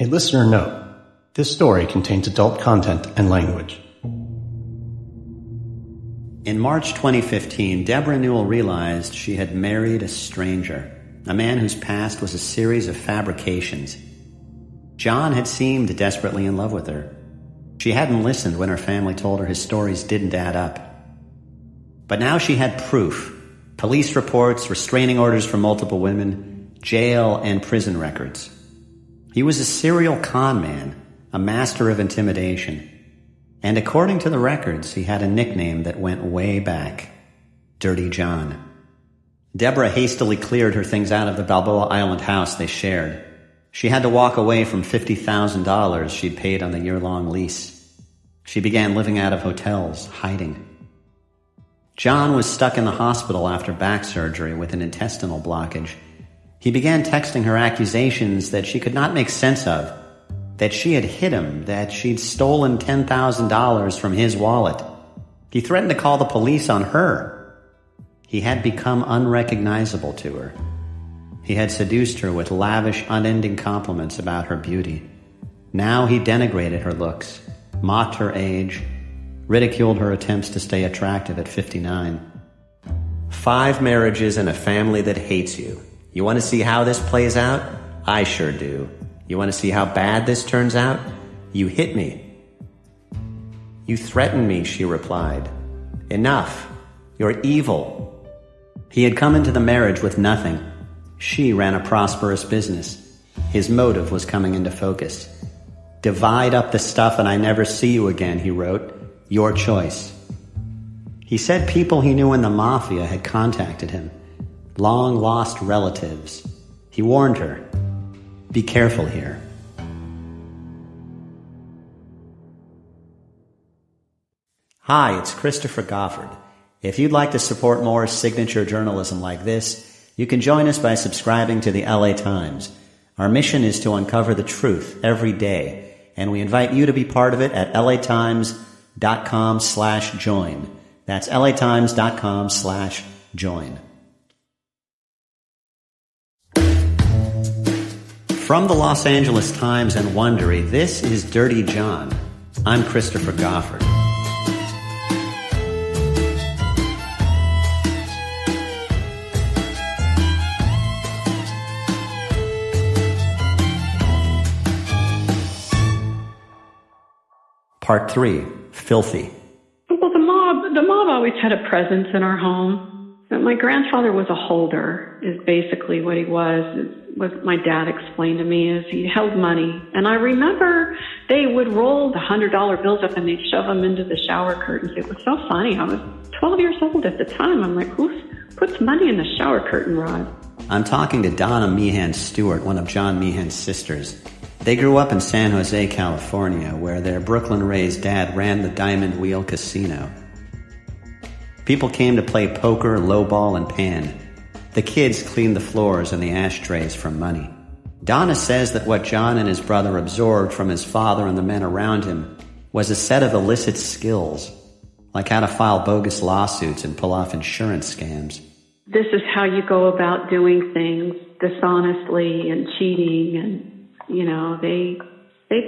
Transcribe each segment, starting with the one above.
A listener note: this story contains adult content and language. In March 2015, Debra Newell realized she had married a stranger, a man whose past was a series of fabrications. John had seemed desperately in love with her. She hadn't listened when her family told her his stories didn't add up. But now she had proof: police reports, restraining orders from multiple women, jail and prison records. He was a serial con man, a master of intimidation. And according to the records, he had a nickname that went way back: Dirty John. Debra hastily cleared her things out of the Balboa Island house they shared. She had to walk away from $50,000 she'd paid on the year-long lease. She began living out of hotels, hiding. John was stuck in the hospital after back surgery with an intestinal blockage. He began texting her accusations that she could not make sense of, that she had hit him, that she'd stolen $10,000 from his wallet. He threatened to call the police on her. He had become unrecognizable to her. He had seduced her with lavish, unending compliments about her beauty. Now he denigrated her looks, mocked her age, ridiculed her attempts to stay attractive at 59. 5 marriages and a family that hates you. You want to see how this plays out? I sure do. You want to see how bad this turns out? You hit me. You threatened me, she replied. Enough. You're evil. He had come into the marriage with nothing. She ran a prosperous business. His motive was coming into focus. Divide up the stuff and I never see you again, he wrote. Your choice. He said people he knew in the mafia had contacted him. Long-lost relatives. He warned her. Be careful here. Hi, it's Christopher Goffard. If you'd like to support more signature journalism like this, you can join us by subscribing to the LA Times. Our mission is to uncover the truth every day, and we invite you to be part of it at latimes.com/join. That's latimes.com/join. From the Los Angeles Times and Wondery, this is Dirty John. I'm Christopher Goffard. Part 3, Filthy. Well, the mob always had a presence in our home. My grandfather was a holder, is basically what he was. What my dad explained to me is he held money. And I remember they would roll the $100 bills up and they'd shove them into the shower curtains. It was so funny. I was 12 years old at the time. I'm like, who puts money in the shower curtain rod? I'm talking to Donna Meehan Stewart, one of John Meehan's sisters. They grew up in San Jose, California, where their Brooklyn-raised dad ran the Diamond Wheel Casino. People came to play poker, lowball, and pan. The kids cleaned the floors and the ashtrays for money. Donna says that what John and his brother absorbed from his father and the men around him was a set of illicit skills, like how to file bogus lawsuits and pull off insurance scams. This is how you go about doing things dishonestly and cheating, and they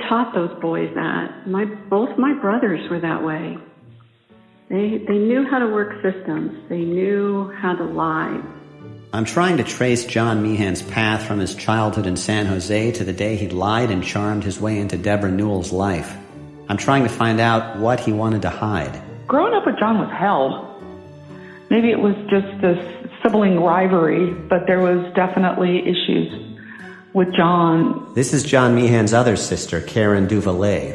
taught those boys that. Both my brothers were that way. They knew how to work systems. They knew how to lie. I'm trying to trace John Meehan's path from his childhood in San Jose to the day he lied and charmed his way into Debra Newell's life. I'm trying to find out what he wanted to hide. Growing up with John was hell. Maybe it was just this sibling rivalry, but there was definitely issues with John. This is John Meehan's other sister, Karen Duvallay.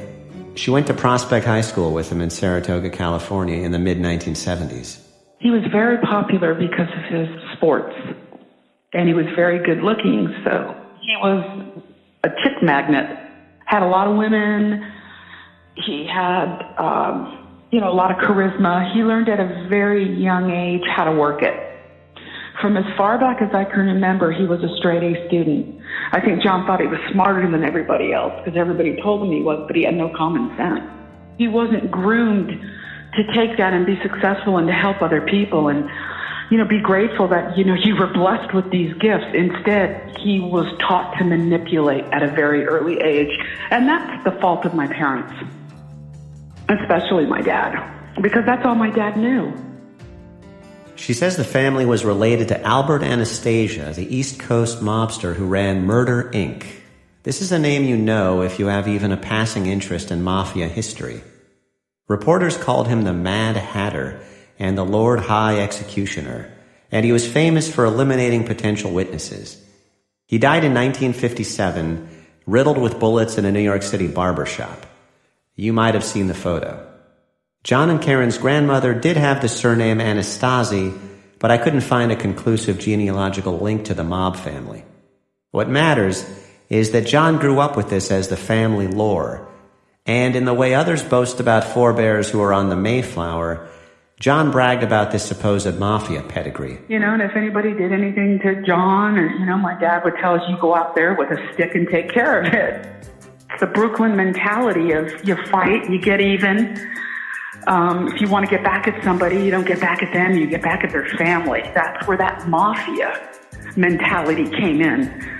She went to Prospect High School with him in Saratoga, California in the mid-1970s. He was very popular because of his sports, and he was very good looking, so he was a chick magnet. Had a lot of women. He had, a lot of charisma. He learned at a very young age how to work it. From as far back as I can remember, he was a straight A student. I think John thought he was smarter than everybody else because everybody told him he was, but he had no common sense. He wasn't groomed to take that and be successful and to help other people. And be grateful that, you were blessed with these gifts. Instead, he was taught to manipulate at a very early age. And that's the fault of my parents, especially my dad, because that's all my dad knew. She says the family was related to Albert Anastasia, the East Coast mobster who ran Murder, Inc. This is a name you know if you have even a passing interest in mafia history. Reporters called him the Mad Hatter and the Lord High Executioner, and he was famous for eliminating potential witnesses. He died in 1957, riddled with bullets in a New York City barbershop. You might have seen the photo. John and Karen's grandmother did have the surname Anastasi, but I couldn't find a conclusive genealogical link to the mob family. What matters is that John grew up with this as the family lore, and in the way others boast about forebears who are on the Mayflower, John bragged about this supposed mafia pedigree. And if anybody did anything to John, or, my dad would tell us, you go out there with a stick and take care of it. It's the Brooklyn mentality of you fight, you get even. If you want to get back at somebody, you don't get back at them, you get back at their family. That's where that mafia mentality came in.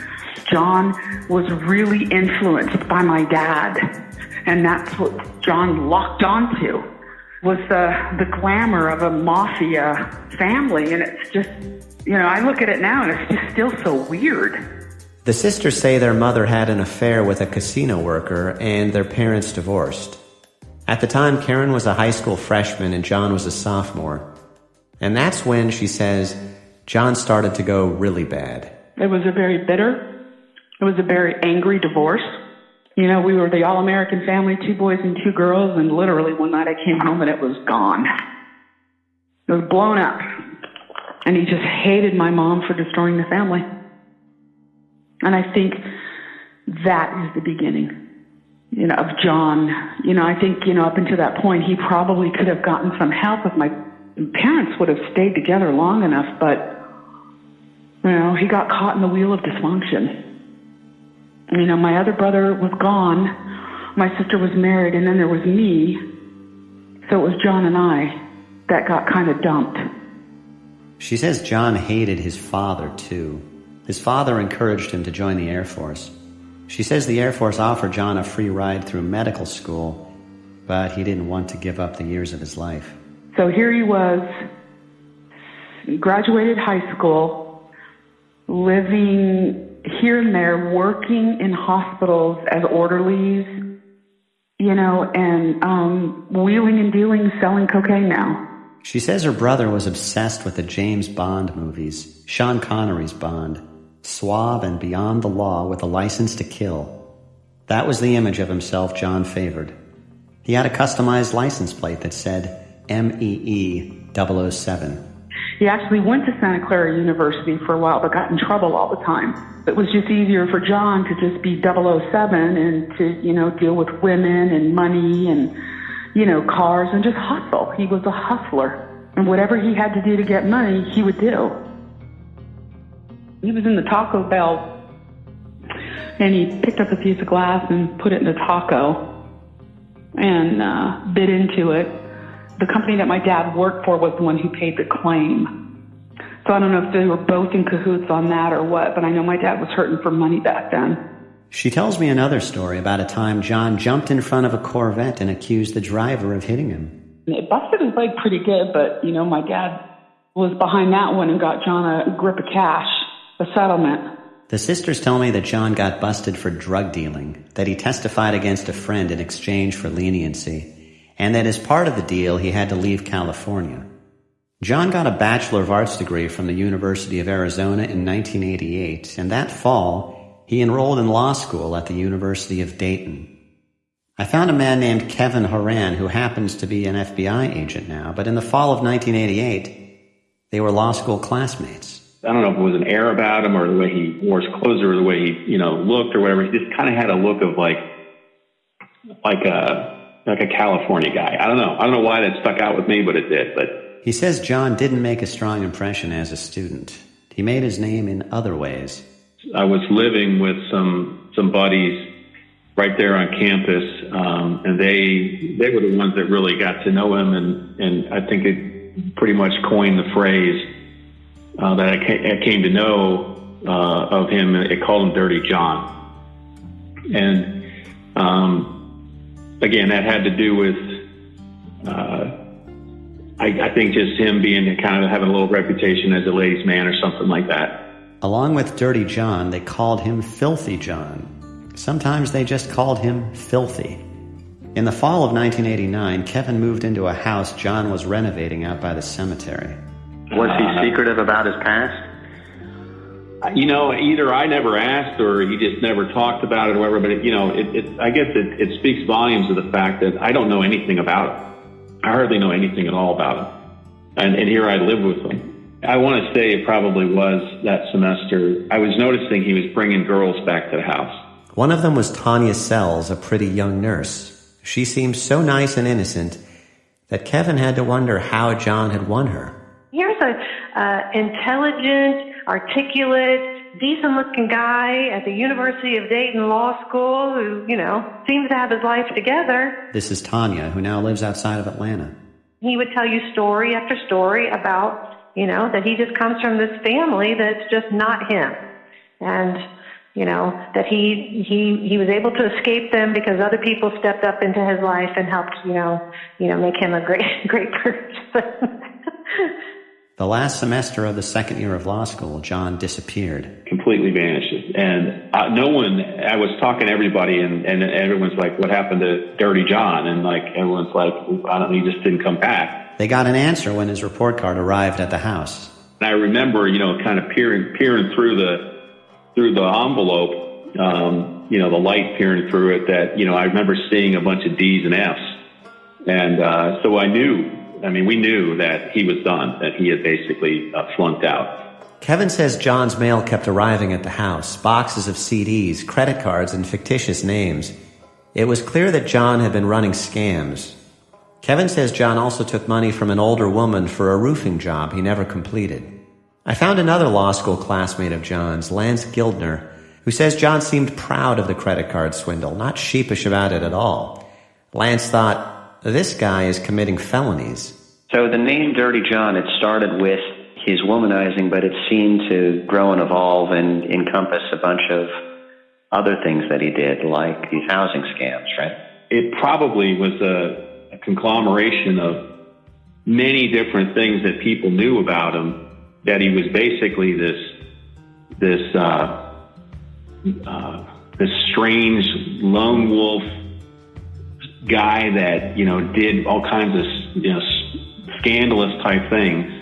John was really influenced by my dad, and that's what John locked onto, was the glamour of a mafia family. And it's just, I look at it now and it's just still so weird. The sisters say their mother had an affair with a casino worker and their parents divorced. At the time, Karen was a high school freshman and John was a sophomore. And that's when, she says, John started to go really bad. It was a very bitter, it was a very angry divorce. We were the all-American family, 2 boys and 2 girls, and literally one night I came home and it was gone. It was blown up. And he just hated my mom for destroying the family. And I think that is the beginning, of John. I think, up until that point, he probably could have gotten some help if my parents would have stayed together long enough, but, he got caught in the wheel of dysfunction. My other brother was gone, my sister was married, and then there was me. So it was John and I that got kind of dumped. She says John hated his father, too. His father encouraged him to join the Air Force. She says the Air Force offered John a free ride through medical school, but he didn't want to give up the years of his life. So here he was, graduated high school, living here and there, working in hospitals as orderlies, and wheeling and dealing, selling cocaine now. She says her brother was obsessed with the James Bond movies, Sean Connery's Bond, suave and beyond the law with a license to kill. That was the image of himself John favored. He had a customized license plate that said MEE 007. He actually went to Santa Clara University for a while, but got in trouble all the time. It was just easier for John to just be 007 and to, deal with women and money and, cars and just hustle. He was a hustler. And whatever he had to do to get money, he would do. He was in the Taco Bell, and he picked up a piece of glass and put it in a taco and bit into it. The company that my dad worked for was the one who paid the claim. So I don't know if they were both in cahoots on that or what, but I know my dad was hurting for money back then. She tells me another story about a time John jumped in front of a Corvette and accused the driver of hitting him. It busted his leg pretty good, but, my dad was behind that one and got John a grip of cash, a settlement. The sisters tell me that John got busted for drug dealing, that he testified against a friend in exchange for leniency, and that as part of the deal, he had to leave California. John got a Bachelor of Arts degree from the University of Arizona in 1988, and that fall, he enrolled in law school at the University of Dayton. I found a man named Kevin Horan who happens to be an FBI agent now, but in the fall of 1988, they were law school classmates. I don't know if it was an air about him or the way he wore his clothes or the way he, looked or whatever. He just kind of had a look of like a California guy. I don't know why that stuck out with me, but it did. But he says John didn't make a strong impression as a student. He made his name in other ways. I was living with some buddies right there on campus, and they were the ones that really got to know him, and I think it pretty much coined the phrase, that I came to know of him. It called him Dirty John. And again, that had to do with, I think, just him being kind of having a little reputation as a ladies' man or something like that. Along with Dirty John, they called him Filthy John. Sometimes they just called him Filthy. In the fall of 1989, Kevin moved into a house John was renovating out by the cemetery. Was he secretive about his past? Either I never asked or he just never talked about it or whatever, but I guess it speaks volumes of the fact that I don't know anything about him. I hardly know anything at all about him. And here I live with him. I want to say it probably was that semester. I was noticing he was bringing girls back to the house. One of them was Tanya Sells, a pretty young nurse. She seemed so nice and innocent that Kevin had to wonder how John had won her. Here's a intelligent, articulate, decent-looking guy at the University of Dayton Law School who, seems to have his life together. This is Tanya, who now lives outside of Atlanta. He would tell you story after story about, that he just comes from this family that's just not him. And, that he was able to escape them because other people stepped up into his life and helped, make him a great person. The last semester of the second year of law school, John disappeared. Completely vanished. And I was talking to everybody, and everyone's like, what happened to Dirty John? And everyone's like, I don't know, he just didn't come back. They got an answer when his report card arrived at the house. And I remember, kind of peering through the envelope, the light peering through it, that, I remember seeing a bunch of D's and F's. And so we knew that he was done, that he had basically flunked out. Kevin says John's mail kept arriving at the house, boxes of CDs, credit cards, and fictitious names. It was clear that John had been running scams. Kevin says John also took money from an older woman for a roofing job he never completed. I found another law school classmate of John's, Lance Gildner, who says John seemed proud of the credit card swindle, not sheepish about it at all. Lance thought, this guy is committing felonies. So the name Dirty John, it started with his womanizing, but it seemed to grow and evolve and encompass a bunch of other things that he did, like these housing scams, right? It probably was a conglomeration of many different things that people knew about him, that he was basically this strange lone wolf guy that, did all kinds of, scandalous type things.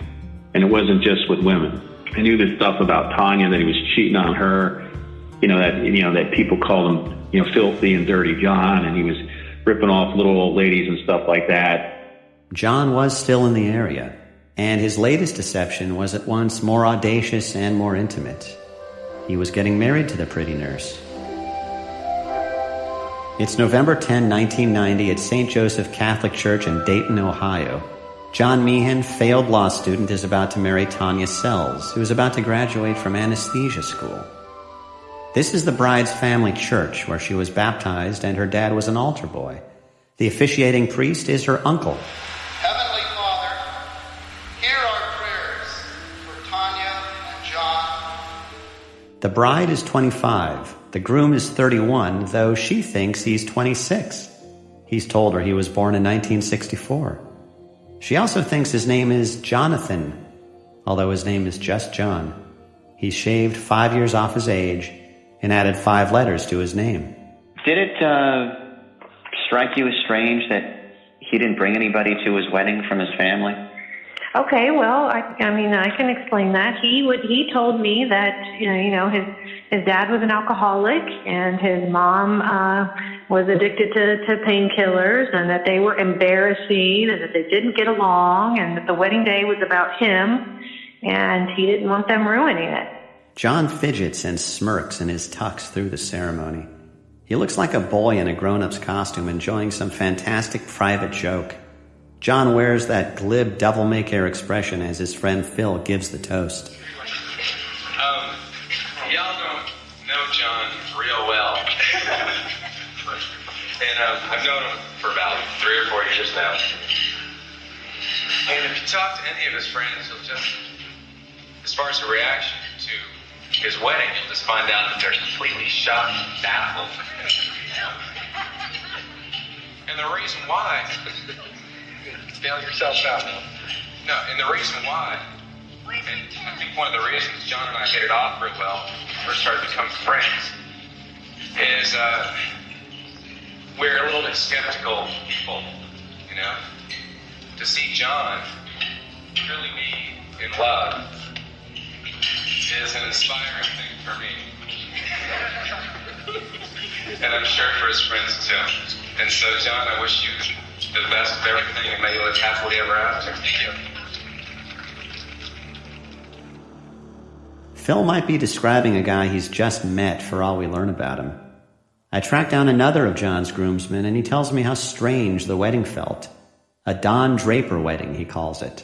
And it wasn't just with women. I knew this stuff about Tanya, that he was cheating on her, that people called him, Filthy and Dirty John, and he was ripping off little old ladies and stuff like that. John was still in the area, and his latest deception was at once more audacious and more intimate. He was getting married to the pretty nurse. It's November 10, 1990 at St. Joseph Catholic Church in Dayton, Ohio. John Meehan, failed law student, is about to marry Tanya Sells, who is about to graduate from anesthesia school. This is the bride's family church, where she was baptized and her dad was an altar boy. The officiating priest is her uncle. Heavenly Father, hear our prayers for Tanya and John. The bride is 25. The groom is 31, though she thinks he's 26. He's told her he was born in 1964. She also thinks his name is Jonathan, although his name is just John. He shaved 5 years off his age and added 5 letters to his name. Did it strike you as strange that he didn't bring anybody to his wedding from his family? Okay, well, I can explain that. He told me that his dad was an alcoholic and his mom was addicted to painkillers, and that they were embarrassing and that they didn't get along, and that the wedding day was about him, and he didn't want them ruining it. John fidgets and smirks in his tux through the ceremony. He looks like a boy in a grown-up's costume enjoying some fantastic private joke. John wears that glib devil-may-care expression as his friend Phil gives the toast. Y'all don't know John real well. And I've known him for about 3 or 4 years now. And if you talk to any of his friends, as far as the reaction to his wedding, you'll just find out that they're completely shocked and baffled. And the reason why... Bail yourself out. No, and the reason why, and I think one of the reasons John and I hit it off real well, first started to become friends, is we're a little bit skeptical people, you know? To see John really be in love is an inspiring thing for me. And I'm sure for his friends too. And so, John, I wish you the best of everything and may you live happily ever after. Thank you. Phil might be describing a guy he's just met for all we learn about him. I tracked down another of John's groomsmen, and he tells me how strange the wedding felt. A Don Draper wedding, he calls it.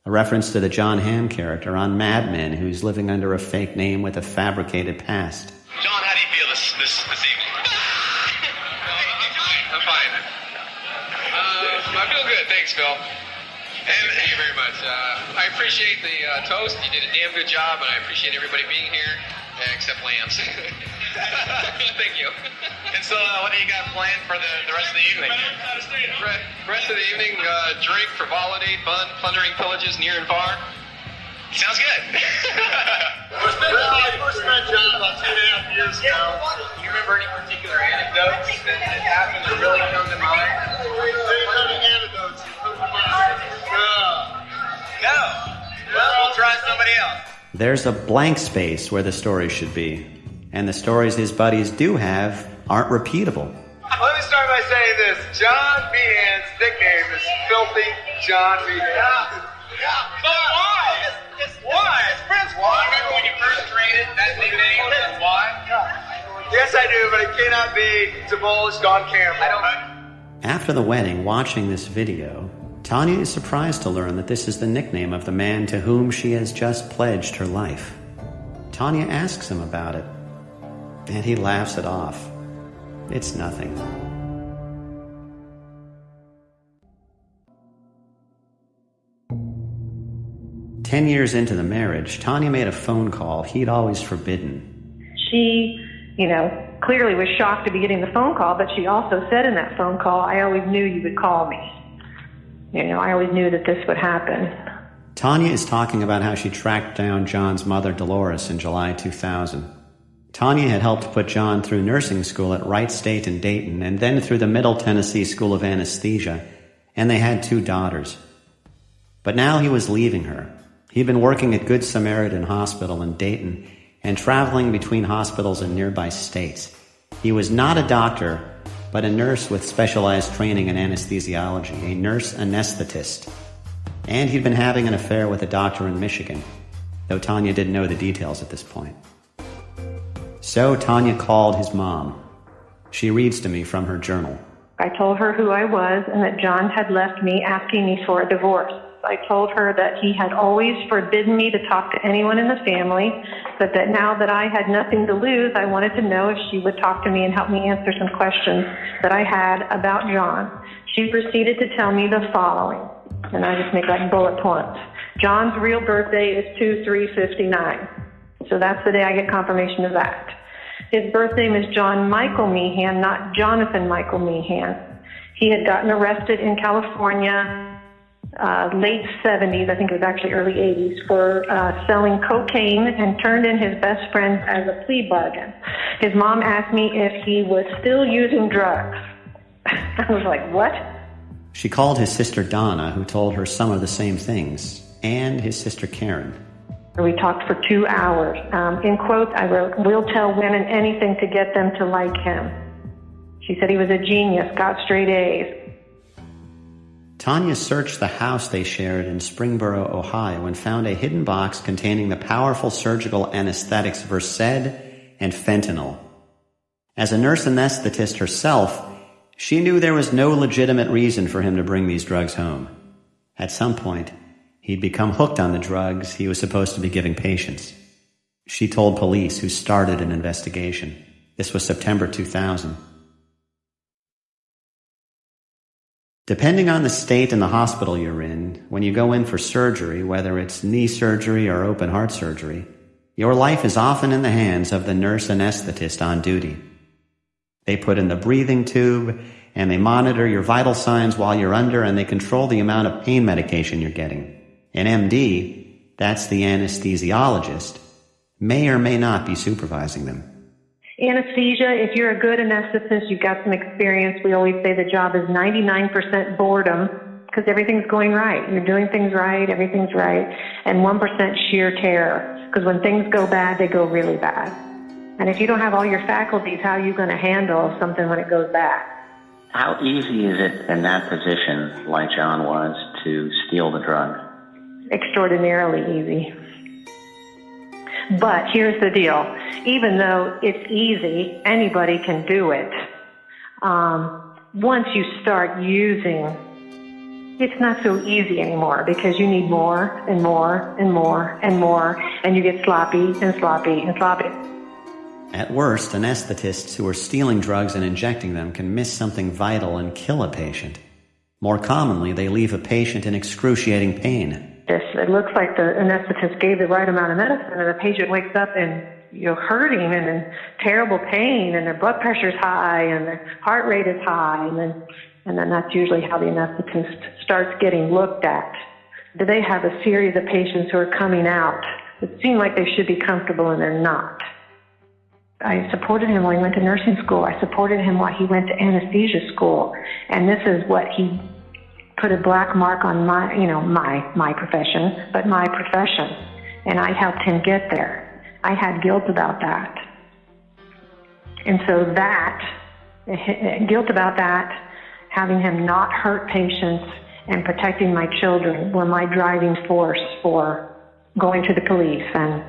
A reference to the John Hamm character on Mad Men who's living under a fake name with a fabricated past. John, how do you feel this evening? I'm fine. I feel good, thanks, Phil. And thank you very much. I appreciate the toast. You did a damn good job, and I appreciate everybody being here, except Lance. Thank you. And so, what do you got planned for the rest of the evening? Rest of the evening, drink, frivolity, fun, plundering pillages near and far. Sounds good. I first met John about 2.5 years ago. Do you remember any particular anecdotes that happened that really come to mind? Anecdotes that come to mind. No. Well, we'll try somebody else. There's a blank space where the story should be, and the stories his buddies do have aren't repeatable. Let me start by saying this. John Meehan's nickname is Filthy John Meehan. But why? Why? His friends, why? Remember when you first created that nickname? That's why? Yes, I do, but it cannot be divulged on camera. After the wedding, watching this video, Tanya is surprised to learn that this is the nickname of the man to whom she has just pledged her life. Tanya asks him about it, and he laughs it off. It's nothing. Ten years into the marriage, Tanya made a phone call he'd always forbidden. She, clearly was shocked to be getting the phone call, but she also said in that phone call, I always knew you would call me. I always knew that this would happen. Tanya is talking about how she tracked down John's mother, Dolores, in July 2000. Tanya had helped put John through nursing school at Wright State in Dayton and then through the Middle Tennessee School of Anesthesia, and they had 2 daughters. But now he was leaving her. He'd been working at Good Samaritan Hospital in Dayton and traveling between hospitals in nearby states. He was not a doctor, but a nurse with specialized training in anesthesiology, a nurse anesthetist. And he'd been having an affair with a doctor in Michigan, though Tanya didn't know the details at this point. So Tanya called his mom. She reads to me from her journal. I told her who I was and that John had left me asking me for a divorce. I told her that he had always forbidden me to talk to anyone in the family, but that now that I had nothing to lose, I wanted to know if she would talk to me and help me answer some questions that I had about John. She proceeded to tell me the following, and I just make like bullet points. John's real birthday is 2/3/59, so that's the day I get confirmation of that. His birth name is John Michael Meehan, not Jonathan Michael Meehan. He had gotten arrested in California late 70s, I think it was actually early 80s, for selling cocaine and turned in his best friend as a plea bargain. His mom asked me if he was still using drugs. I was like, what? She called his sister Donna, who told her some of the same things, and his sister Karen. We talked for 2 hours. In quotes, I wrote, "We'll tell women anything to get them to like him." She said he was a genius, got straight A's. Tanya searched the house they shared in Springboro, Ohio, and found a hidden box containing the powerful surgical anesthetics Versed and fentanyl. As a nurse anesthetist herself, she knew there was no legitimate reason for him to bring these drugs home. At some point, he'd become hooked on the drugs he was supposed to be giving patients. She told police, who started an investigation. This was September 2000. Depending on the state and the hospital you're in, when you go in for surgery, whether it's knee surgery or open heart surgery, your life is often in the hands of the nurse anesthetist on duty. They put in the breathing tube, and they monitor your vital signs while you're under, and they control the amount of pain medication you're getting. An MD, that's the anesthesiologist, may or may not be supervising them. Anesthesia, if you're a good anesthetist, you've got some experience, we always say the job is 99% boredom because everything's going right. You're doing things right, everything's right, and 1% sheer terror because when things go bad, they go really bad. And if you don't have all your faculties, how are you going to handle something when it goes bad? How easy is it in that position, like John was, to steal the drug? Extraordinarily easy. But here's the deal. Even though it's easy, anybody can do it. Once you start using, it's not so easy anymore because you need more and more and more and more, and you get sloppy and sloppy and sloppy. At worst, anesthetists who are stealing drugs and injecting them can miss something vital and kill a patient. More commonly, they leave a patient in excruciating pain. It looks like the anesthetist gave the right amount of medicine, and the patient wakes up and hurting and in terrible pain, and their blood pressure's high, and their heart rate is high, and then that's usually how the anesthetist starts getting looked at. Do they have a series of patients who are coming out that seem like they should be comfortable and they're not? I supported him while he went to nursing school. I supported him while he went to anesthesia school, and this is what he put a black mark on my profession, but my profession. And I helped him get there. I had guilt about that. And so guilt about that, having him not hurt patients and protecting my children were my driving force for going to the police and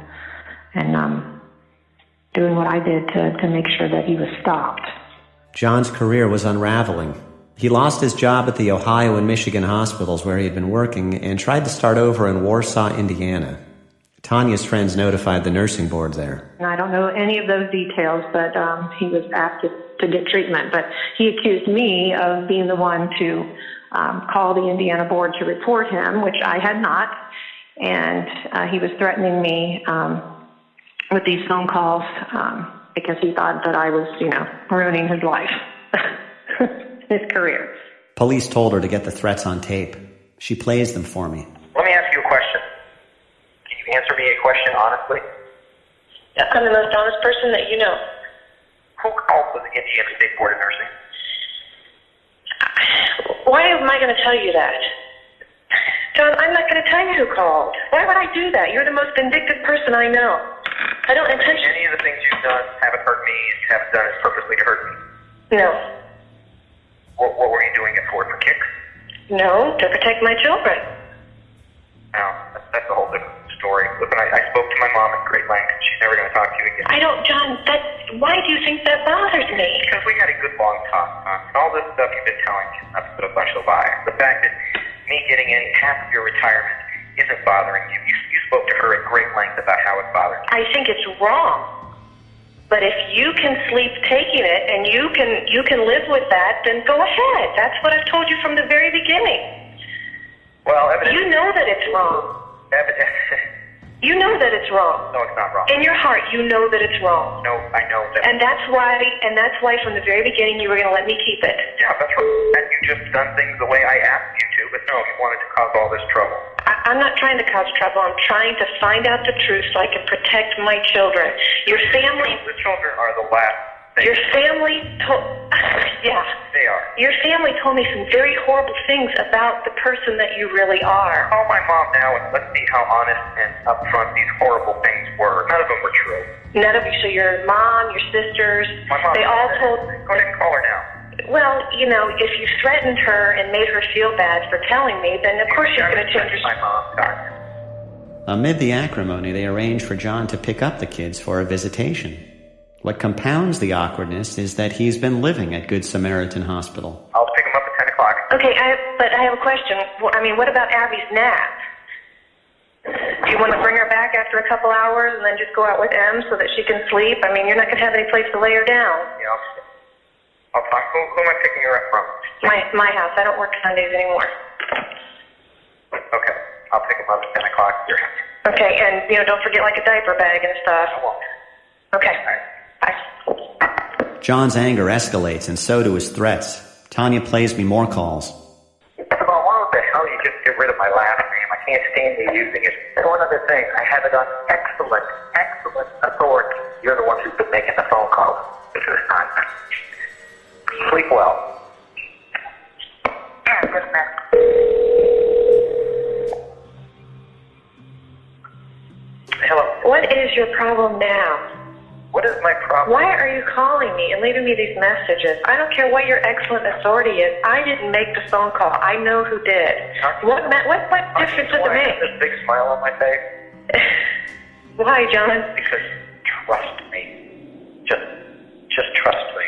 doing what I did to make sure that he was stopped. John's career was unraveling. He lost his job at the Ohio and Michigan hospitals where he had been working and tried to start over in Warsaw, Indiana. Tanya's friends notified the nursing board there. And I don't know any of those details, but he was asked to get treatment. But he accused me of being the one to call the Indiana board to report him, which I had not. And he was threatening me with these phone calls because he thought that I was, ruining his life. His career. Police told her to get the threats on tape. She plays them for me. Let me ask you a question. Can you answer me a question honestly? I'm the most honest person that you know. Who called the Indiana State Board of Nursing? Why am I going to tell you that? John, I'm not going to tell you who called. Why would I do that? You're the most vindictive person I know. I don't intentionally. Any of the things you've done haven't hurt me, haven't done it purposely to hurt me? No. What were you doing it for kicks? No, to protect my children. No, that's a whole different story. Listen, I spoke to my mom at great length. She's never going to talk to you again. I don't, John, why do you think that bothers me? Because we had a good long talk, and all this stuff you've been telling me is nothing but a bunch of lies. The fact that me getting half of your retirement isn't bothering you. You spoke to her at great length about how it bothered you. I think it's wrong. But if you can sleep taking it and you can live with that, then go ahead. That's what I've told you from the very beginning. Well, evidently... You know that it's wrong. You know that it's wrong. No, it's not wrong. In your heart, you know that it's wrong. No, I know that. And that's why from the very beginning you were going to let me keep it. Yeah, that's right. And you just done things the way I asked you to, but no, you wanted to cause all this trouble. I'm not trying to cause trouble. I'm trying to find out the truth so I can protect my children. Your family... The children are the last thing. Your family told... Yeah. They are. Your family told me some very horrible things about the person that you really are. Call my mom now and let's see how honest and upfront these horrible things were. None of them were true. None of you. So your mom, your sisters, my mom, they all told... Go ahead and call her now. Well, if you threatened her and made her feel bad for telling me, then of course she's going to change her... My mom, Tanya. Amid the acrimony, they arrange for John to pick up the kids for a visitation. What compounds the awkwardness is that he's been living at Good Samaritan Hospital. I'll pick him up at 10 o'clock. Okay, but I have a question. What about Abby's nap? Do you want to bring her back after a couple hours and then just go out with Em so that she can sleep? I mean, you're not going to have any place to lay her down. Yeah, I'll talk. Who am I picking her up from? My house. I don't work Sundays anymore. Okay. I'll pick him up at 10 o'clock at your house. Okay, and, don't forget, like, a diaper bag and stuff. I won't. Okay. All right. Bye. John's anger escalates, and so do his threats. Tanya plays me more calls. Well, why the hell you just get rid of my last name? I can't stand you using it. And one other thing, I have it on excellent authority. You're the one who's been making the phone calls. This is not. Sleep well. Hello. What is your problem now? What is my problem? Why are you calling me and leaving me these messages? I don't care what your excellent authority is. I didn't make the phone call. I know who did. What difference does it make? This big smile on my face. Why, John? Because trust me. Just trust me.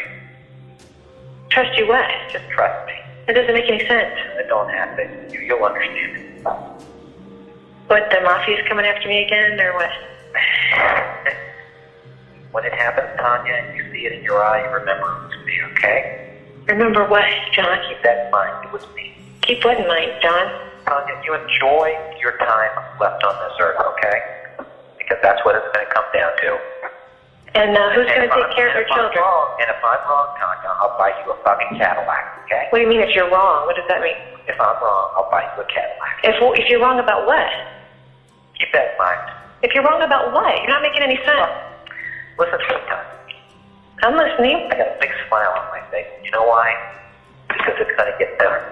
Trust you what? Just trust me. It doesn't make any sense. I don't have to. You'll understand it. What, the mafia's coming after me again, or what? When it happens, Tanya, and you see it in your eye, remember it was me, okay? Remember what, John? Keep that in mind. It was me. Keep what in mind, John? Tanya, you enjoy your time left on this earth, okay? Because that's what it's going to come down to. And who's going to take care of your children? And if I'm wrong, Tanya, I'll buy you a fucking Cadillac, okay? What do you mean if you're wrong? What does that mean? If I'm wrong, I'll buy you a Cadillac. If you're wrong about what? Keep that in mind. If you're wrong about what? You're not making any sense. Listen to me, Tanya. I'm listening. I got a big smile on my face. You know why? Because it's going to get better.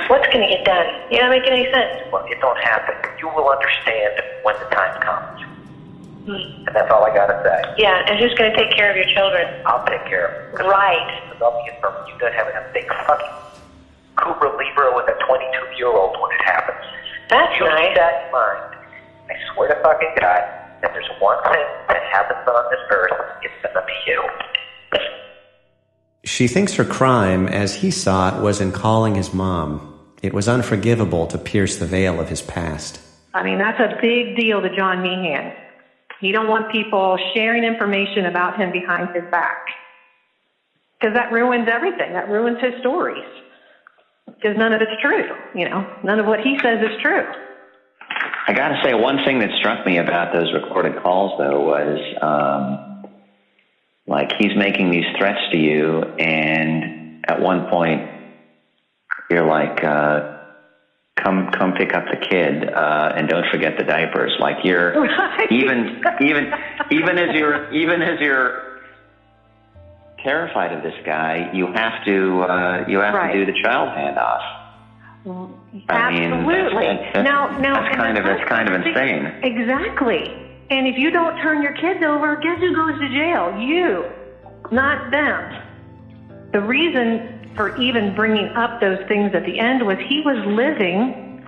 What's going to get done? You're not making any sense. Well, it don't happen. You will understand when the time comes. And that's all I got to say. Yeah, and who's going to take care of your children? I'll take care of them. Right. Because I'll be from you not having a big fucking Cobra Libra with a 22-year-old when it happens. That's you nice. Keep that in mind. I swear to fucking God, if there's one thing that happens on this earth, it's going to be you. She thinks her crime, as he saw it, was in calling his mom. It was unforgivable to pierce the veil of his past. I mean, that's a big deal to John Meehan. He don't want people sharing information about him behind his back. Because that ruins everything. That ruins his stories. Because none of it's true, None of what he says is true. I got to say, one thing that struck me about those recorded calls, though, was like he's making these threats to you, and at one point you're like, come pick up the kid, and don't forget the diapers. Like you're right. even as you're terrified of this guy, you have to right. to do the child handoff. Absolutely. That's kind of insane. Exactly. And if you don't turn your kids over, guess who goes to jail? You, not them. The reason for even bringing up those things at the end was he was living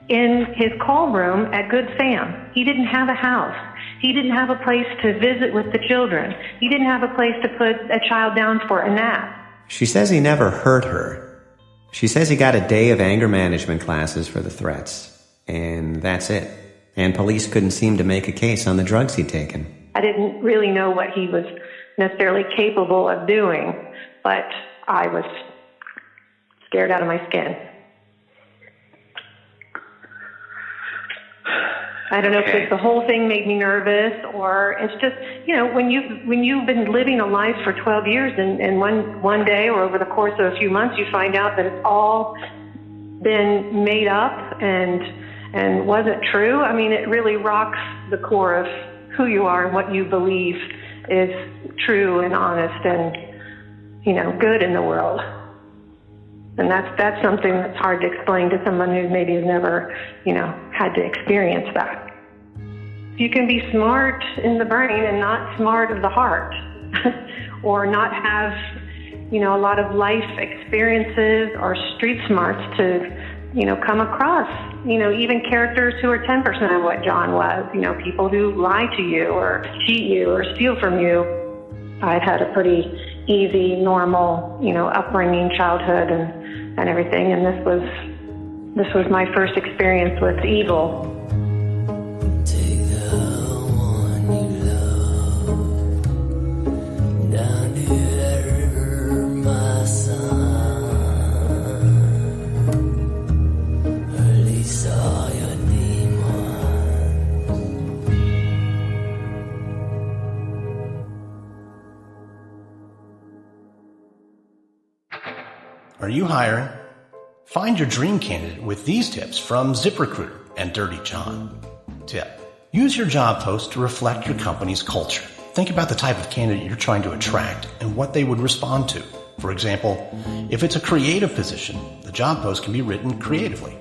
in his call room at Good Sam. He didn't have a house. He didn't have a place to visit with the children. He didn't have a place to put a child down for a nap. She says he never hurt her. She says he got a day of anger management classes for the threats, and that's it. And police couldn't seem to make a case on the drugs he'd taken. I didn't really know what he was necessarily capable of doing, but I was scared out of my skin. I don't know if it's the whole thing made me nervous, or it's just, when you've been living a life for 12 years and one day or over the course of a few months you find out that it's all been made up and wasn't true. I mean, it really rocks the core of who you are and what you believe is true and honest and, good in the world. And that's something that's hard to explain to someone who maybe has never, had to experience that. You can be smart in the brain and not smart of the heart, or not have, a lot of life experiences or street smarts to, come across, even characters who are 10% of what John was, people who lie to you or cheat you or steal from you. I've had a pretty easy, normal, upbringing, childhood and everything. And this was my first experience with evil. Take the one you love down to that river, my Are you hiring? Find your dream candidate with these tips from ZipRecruiter and Dirty John. Tip: use your job post to reflect your company's culture. Think about the type of candidate you're trying to attract and what they would respond to. For example, if it's a creative position, the job post can be written creatively.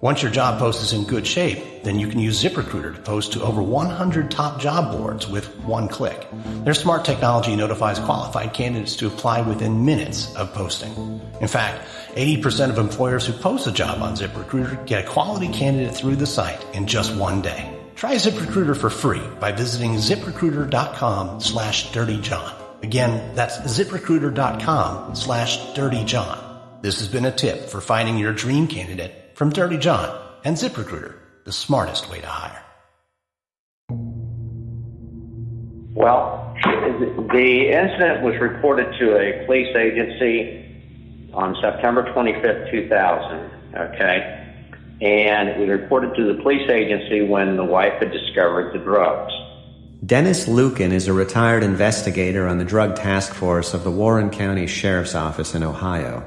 Once your job post is in good shape, then you can use ZipRecruiter to post to over 100 top job boards with one click. Their smart technology notifies qualified candidates to apply within minutes of posting. In fact, 80% of employers who post a job on ZipRecruiter get a quality candidate through the site in just one day. Try ZipRecruiter for free by visiting ZipRecruiter.com/DirtyJohn. Again, that's ZipRecruiter.com/DirtyJohn. This has been a tip for finding your dream candidate from Dirty John and ZipRecruiter, the smartest way to hire. Well, the incident was reported to a police agency on September 25th, 2000, okay? And it was reported to the police agency when the wife had discovered the drugs. Dennis Lucan is a retired investigator on the Drug Task Force of the Warren County Sheriff's Office in Ohio.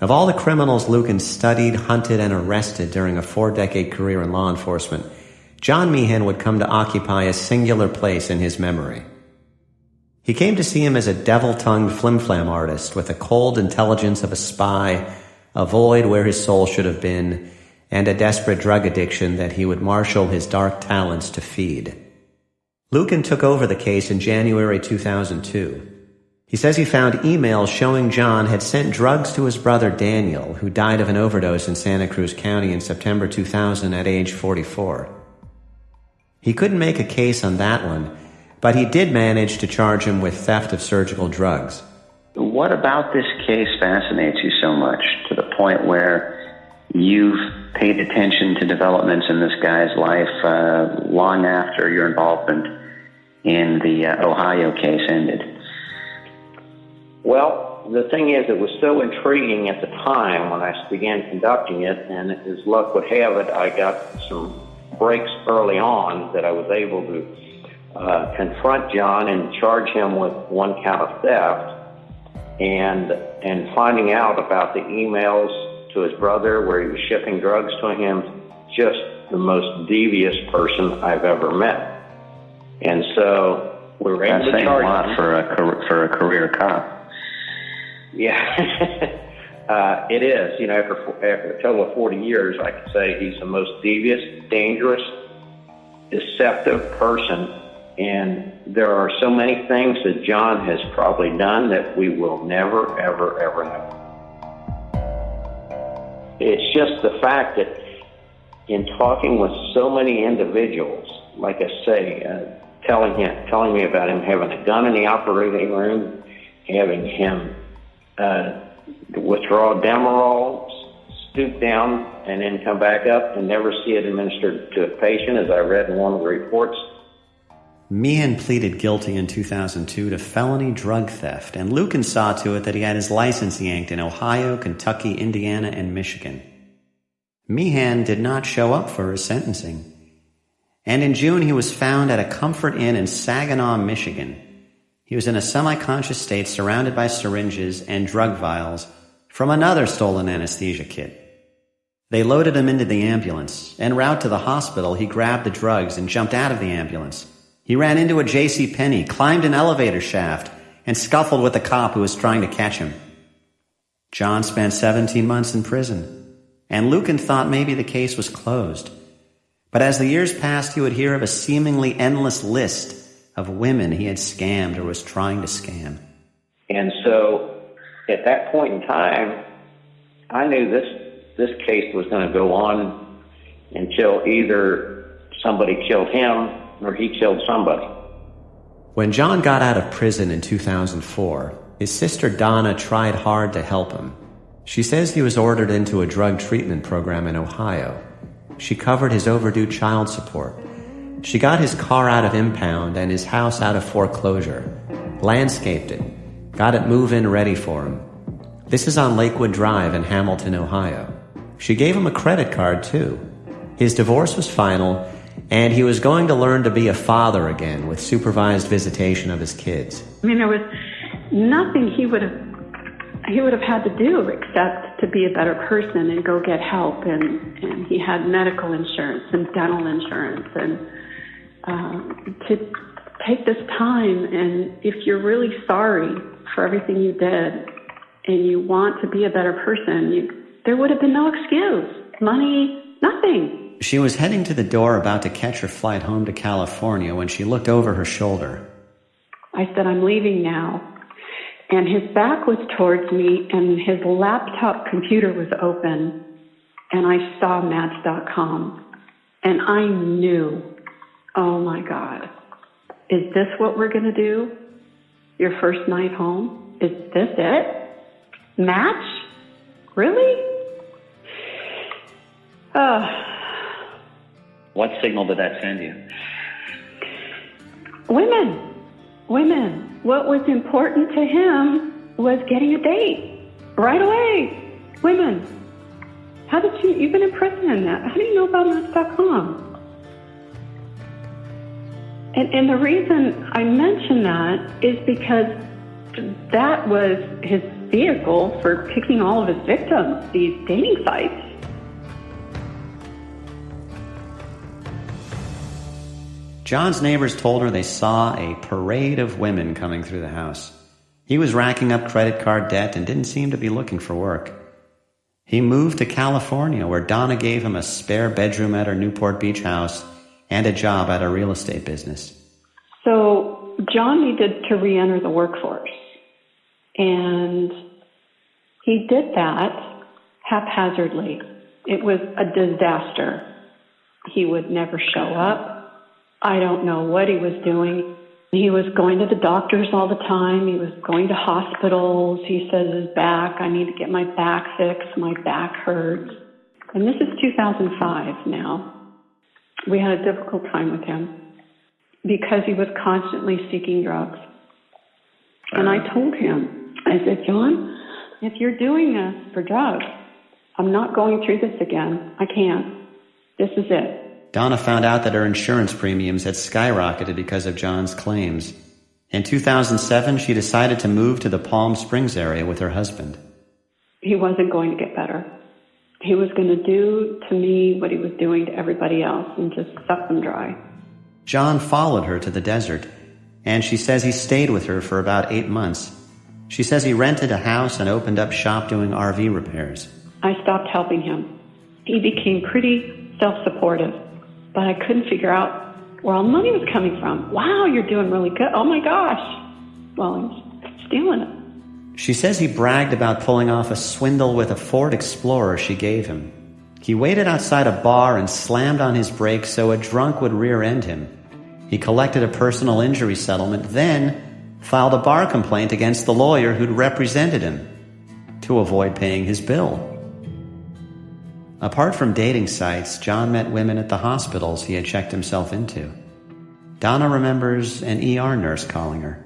Of all the criminals Lucan studied, hunted, and arrested during a 4-decade career in law enforcement, John Meehan would come to occupy a singular place in his memory. He came to see him as a devil-tongued flim-flam artist with the cold intelligence of a spy, a void where his soul should have been, and a desperate drug addiction that he would marshal his dark talents to feed. Lucan took over the case in January 2002. He says he found emails showing John had sent drugs to his brother Daniel, who died of an overdose in Santa Cruz County in September 2000 at age 44. He couldn't make a case on that one, but he did manage to charge him with theft of surgical drugs. What about this case fascinates you so much to the point where you've paid attention to developments in this guy's life long after your involvement in the Ohio case ended? Well, the thing is, it was so intriguing at the time when I began conducting it, and as luck would have it, I got some breaks early on that I was able to confront John and charge him with one count of theft, and finding out about the emails to his brother where he was shipping drugs to him, just the most devious person I've ever met. And so we were able to charge him. That's saying a lot for a career cop. Yeah, it is. You know, after a total of 40 years, I could say he's the most devious, dangerous, deceptive person. And there are so many things that John has probably done that we will never, ever, ever know. It's just the fact that in talking with so many individuals, like I say, telling me about him having a gun in the operating room, having him withdraw Demerol, stoop down, and then come back up and never see it administered to a patient, as I read in one of the reports. Meehan pleaded guilty in 2002 to felony drug theft, and Lucan saw to it that he had his license yanked in Ohio, Kentucky, Indiana, and Michigan. Meehan did not show up for his sentencing, and in June he was found at a Comfort Inn in Saginaw, Michigan. He was in a semi-conscious state surrounded by syringes and drug vials from another stolen anesthesia kit. They loaded him into the ambulance. En route to the hospital, he grabbed the drugs and jumped out of the ambulance. He ran into a JCPenney, climbed an elevator shaft, and scuffled with a cop who was trying to catch him. John spent 17 months in prison, and Lucan thought maybe the case was closed. But as the years passed, he would hear of a seemingly endless list of women he had scammed or was trying to scam. And so at that point in time, I knew this case was going to go on until either somebody killed him or he killed somebody. When John got out of prison in 2004, his sister Donna tried hard to help him. She says he was ordered into a drug treatment program in Ohio. She covered his overdue child support. She got his car out of impound and his house out of foreclosure, landscaped it, got it move-in ready for him. This is on Lakewood Drive in Hamilton, Ohio. She gave him a credit card, too. His divorce was final, and he was going to learn to be a father again with supervised visitation of his kids. I mean, there was nothing he would he would have had to do except to be a better person and go get help. And he had medical insurance and dental insurance. And to take this time, and if you're really sorry for everything you did and you want to be a better person, there would have been no excuse. Money, nothing. She was heading to the door about to catch her flight home to California when she looked over her shoulder. I said, I'm leaving now. And his back was towards me, and his laptop computer was open, and I saw Match.com. And I knew, oh my God, is this what we're going to do? Your first night home? Is this it? Match? Really? What signal did that send you? Women. What was important to him was getting a date right away. Women. How did you've been in prison in that? How do you know about Match.com? And the reason I mention that is because that was his vehicle for picking all of his victims, these dating sites. John's neighbors told her they saw a parade of women coming through the house. He was racking up credit card debt and didn't seem to be looking for work. He moved to California, where Donna gave him a spare bedroom at her Newport Beach house and a job at a real estate business. So John needed to re-enter the workforce. And he did that haphazardly. It was a disaster. He would never show up. I don't know what he was doing. He was going to the doctors all the time. He was going to hospitals. He says his back, I need to get my back fixed. My back hurts. And this is 2005 now. We had a difficult time with him because he was constantly seeking drugs. And I told him, I said, John, if you're doing this for drugs, I'm not going through this again. I can't. This is it. Donna found out that her insurance premiums had skyrocketed because of John's claims. In 2007, she decided to move to the Palm Springs area with her husband. He wasn't going to get better. He was going to do to me what he was doing to everybody else and just suck them dry. John followed her to the desert, and she says he stayed with her for about 8 months. She says he rented a house and opened up shop doing RV repairs. I stopped helping him. He became pretty self-supportive. But I couldn't figure out where all the money was coming from. Wow, you're doing really good. Oh my gosh. Well, he's stealing it. She says he bragged about pulling off a swindle with a Ford Explorer she gave him. He waited outside a bar and slammed on his brakes so a drunk would rear-end him. He collected a personal injury settlement, then filed a bar complaint against the lawyer who'd represented him to avoid paying his bill. Apart from dating sites, John met women at the hospitals he had checked himself into. Donna remembers an ER nurse calling her.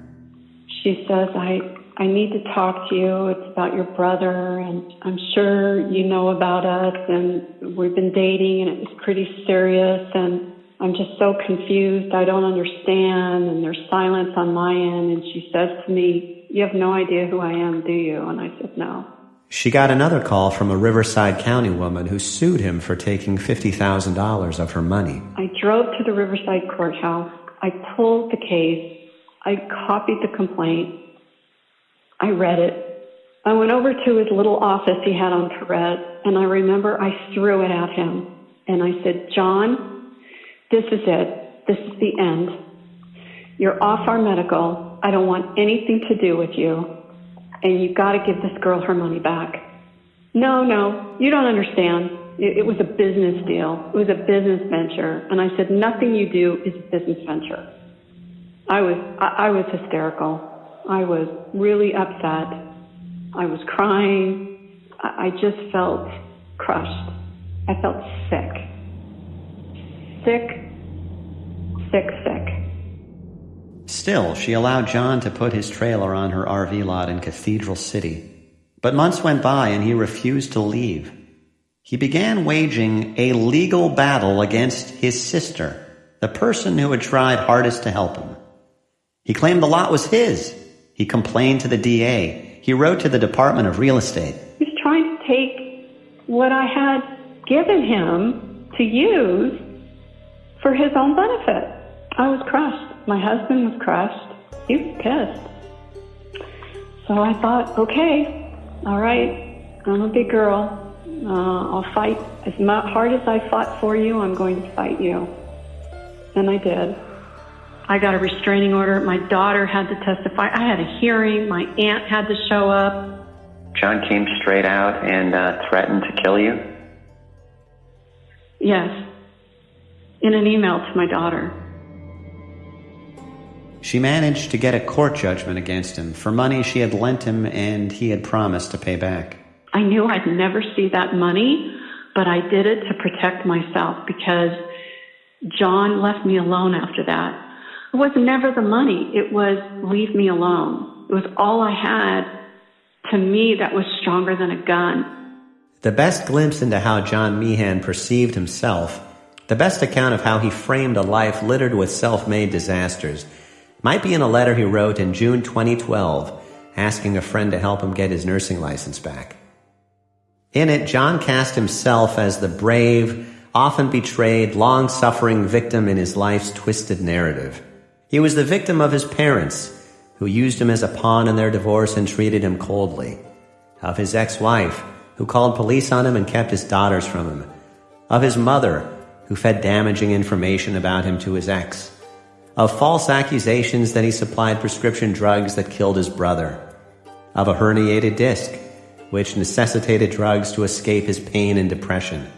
She says, I need to talk to you. It's about your brother, and I'm sure you know about us, and we've been dating, and it was pretty serious, and I'm just so confused. I don't understand, and there's silence on my end. And she says to me, you have no idea who I am, do you? And I said, no. She got another call from a Riverside County woman who sued him for taking $50,000 of her money. I drove to the Riverside courthouse. I pulled the case. I copied the complaint. I read it. I went over to his little office he had on Perez, and I remember I threw it at him. And I said, John, this is it. This is the end. You're off our medical. I don't want anything to do with you. And you've got to give this girl her money back. No, you don't understand. It was a business deal. It was a business venture. And I said, nothing you do is a business venture. I was hysterical. I was really upset. I was crying. I just felt crushed. I felt sick. Sick. Still, she allowed John to put his trailer on her RV lot in Cathedral City. But months went by and he refused to leave. He began waging a legal battle against his sister, the person who had tried hardest to help him. He claimed the lot was his. He complained to the DA. He wrote to the Department of Real Estate. He was trying to take what I had given him to use for his own benefit. I was crushed. My husband was crushed. He was pissed. So I thought, okay, all right, I'm a big girl. I'll fight. As hard as I fought for you, I'm going to fight you. And I did. I got a restraining order. My daughter had to testify. I had a hearing. My aunt had to show up. John came straight out and threatened to kill you? Yes. In an email to my daughter. She managed to get a court judgment against him for money she had lent him and he had promised to pay back. I knew I'd never see that money, but I did it to protect myself because John left me alone after that. It was never the money. It was leave me alone. It was all I had. To me, that was stronger than a gun. The best glimpse into how John Meehan perceived himself, the best account of how he framed a life littered with self-made disasters, might be in a letter he wrote in June 2012, asking a friend to help him get his nursing license back. In it, John cast himself as the brave, often betrayed, long-suffering victim in his life's twisted narrative. He was the victim of his parents, who used him as a pawn in their divorce and treated him coldly. Of his ex-wife, who called police on him and kept his daughters from him. Of his mother, who fed damaging information about him to his ex. Of false accusations that he supplied prescription drugs that killed his brother. Of a herniated disc, which necessitated drugs to escape his pain and depression.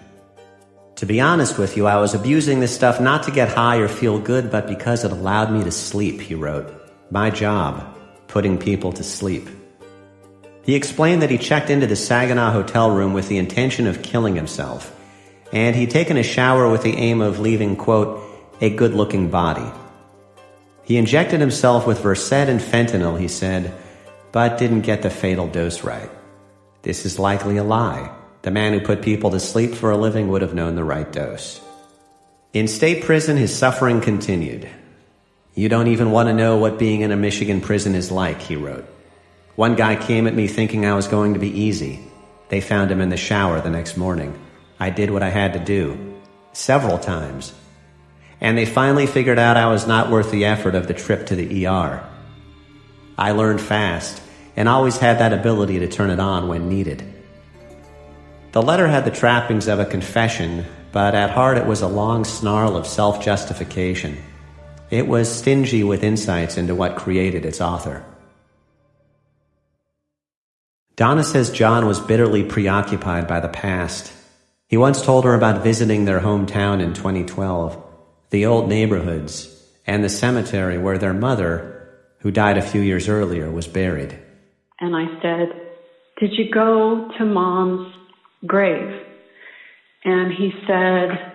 To be honest with you, I was abusing this stuff not to get high or feel good, but because it allowed me to sleep, he wrote. My job, putting people to sleep. He explained that he checked into the Saginaw hotel room with the intention of killing himself, and he'd taken a shower with the aim of leaving, quote, a good-looking body. He injected himself with Versed and fentanyl, he said, but didn't get the fatal dose right. This is likely a lie. The man who put people to sleep for a living would have known the right dose. In state prison, his suffering continued. You don't even want to know what being in a Michigan prison is like, he wrote. One guy came at me thinking I was going to be easy. They found him in the shower the next morning. I did what I had to do. Several times. And they finally figured out I was not worth the effort of the trip to the ER. I learned fast, and always had that ability to turn it on when needed. The letter had the trappings of a confession, but at heart it was a long snarl of self-justification. It was stingy with insights into what created its author. Donna says John was bitterly preoccupied by the past. He once told her about visiting their hometown in 2012, the old neighborhoods, and the cemetery where their mother, who died a few years earlier, was buried. And I said, did you go to Mom's grave? And he said,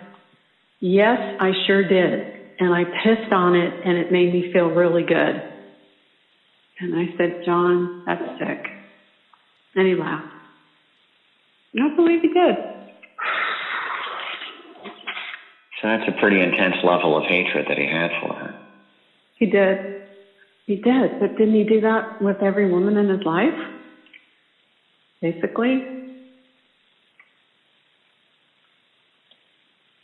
yes, I sure did. And I pissed on it, and it made me feel really good. And I said, John, that's sick. And he laughed. And I believe he did. So that's a pretty intense level of hatred that he had for her. He did. He did. But didn't he do that with every woman in his life? Basically.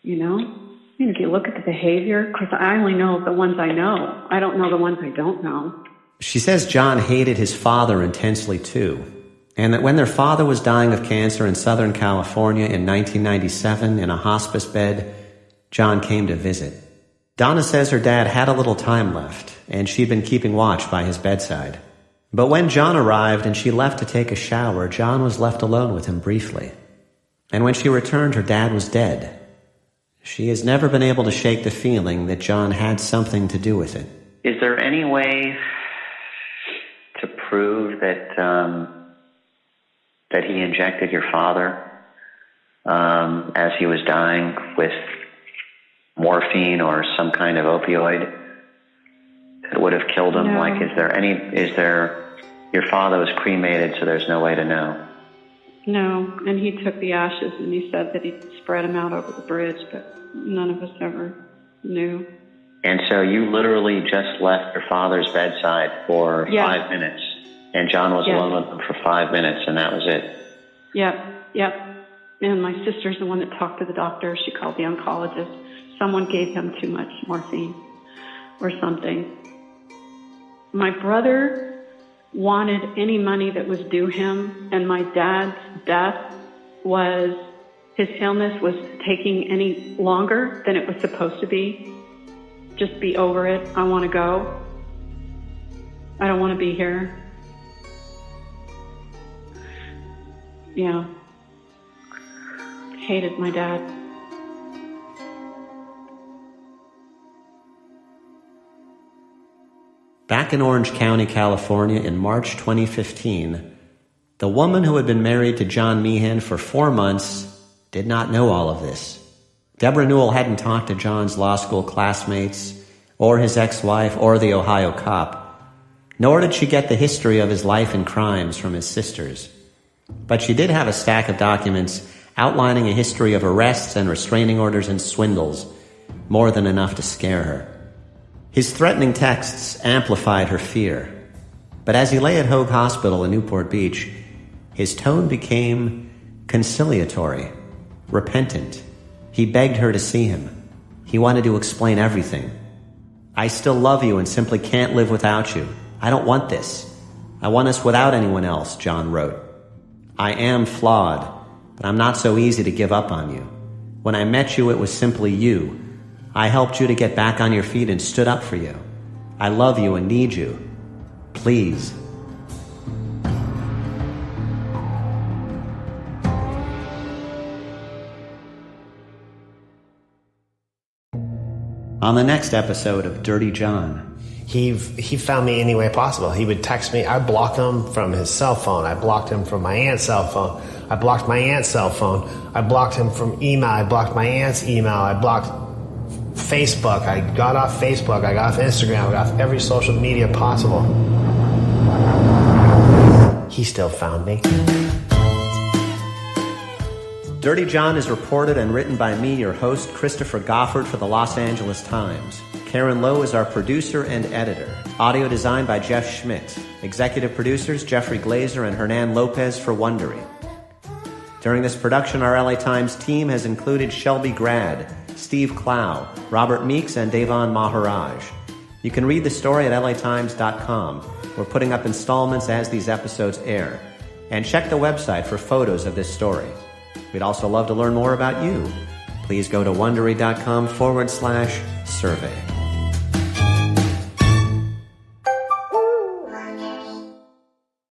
You know? I mean, if you look at the behavior, because I only know the ones I know. I don't know the ones I don't know. She says John hated his father intensely too, and that when their father was dying of cancer in Southern California in 1997 in a hospice bed, John came to visit. Donna says her dad had a little time left, and she'd been keeping watch by his bedside. But when John arrived and she left to take a shower, John was left alone with him briefly. And when she returned, her dad was dead. She has never been able to shake the feeling that John had something to do with it. Is there any way to prove that that he injected your father as he was dying with morphine or some kind of opioid that would have killed him? No. Like, your father was cremated, so there's no way to know? No, and he took the ashes and he said that he'd spread them out over the bridge, but none of us ever knew. And so you literally just left your father's bedside for 5 minutes? And John was Yes. alone with them for 5 minutes, and that was it. Yep. And my sister's the one that talked to the doctor. She called the oncologist. Someone gave him too much morphine or something. My brother wanted any money that was due him, and my dad's death was, his illness was taking any longer than it was supposed to be. Just be over it. I want to go. I don't want to be here. Yeah. Hated my dad. Back in Orange County, California in March 2015, the woman who had been married to John Meehan for 4 months did not know all of this. Debra Newell hadn't talked to John's law school classmates or his ex-wife or the Ohio cop, nor did she get the history of his life and crimes from his sisters. But she did have a stack of documents outlining a history of arrests and restraining orders and swindles, more than enough to scare her. His threatening texts amplified her fear. But as he lay at Hoag Hospital in Newport Beach, his tone became conciliatory, repentant. He begged her to see him. He wanted to explain everything. "I still love you and simply can't live without you. I don't want this. I want us without anyone else," John wrote. "I am flawed, but I'm not so easy to give up on you. When I met you, it was simply you. I helped you to get back on your feet and stood up for you. I love you and need you. Please." On the next episode of Dirty John. He found me any way possible. He would text me. I blocked him from his cell phone. I blocked him from my aunt's cell phone. I blocked my aunt's cell phone. I blocked him from email. I blocked my aunt's email. I blocked Facebook. I got off Facebook. I got off Instagram. I got off every social media possible. He still found me. Dirty John is reported and written by me, your host, Christopher Goffard, for the Los Angeles Times. Karen Lowe is our producer and editor. Audio designed by Jeff Schmidt. Executive producers Jeffrey Glazer and Hernan Lopez for Wondery. During this production, our LA Times team has included Shelby Grad, Steve Clow, Robert Meeks, and Devon Maharaj. You can read the story at latimes.com. We're putting up installments as these episodes air. And check the website for photos of this story. We'd also love to learn more about you. Please go to Wondery.com/survey.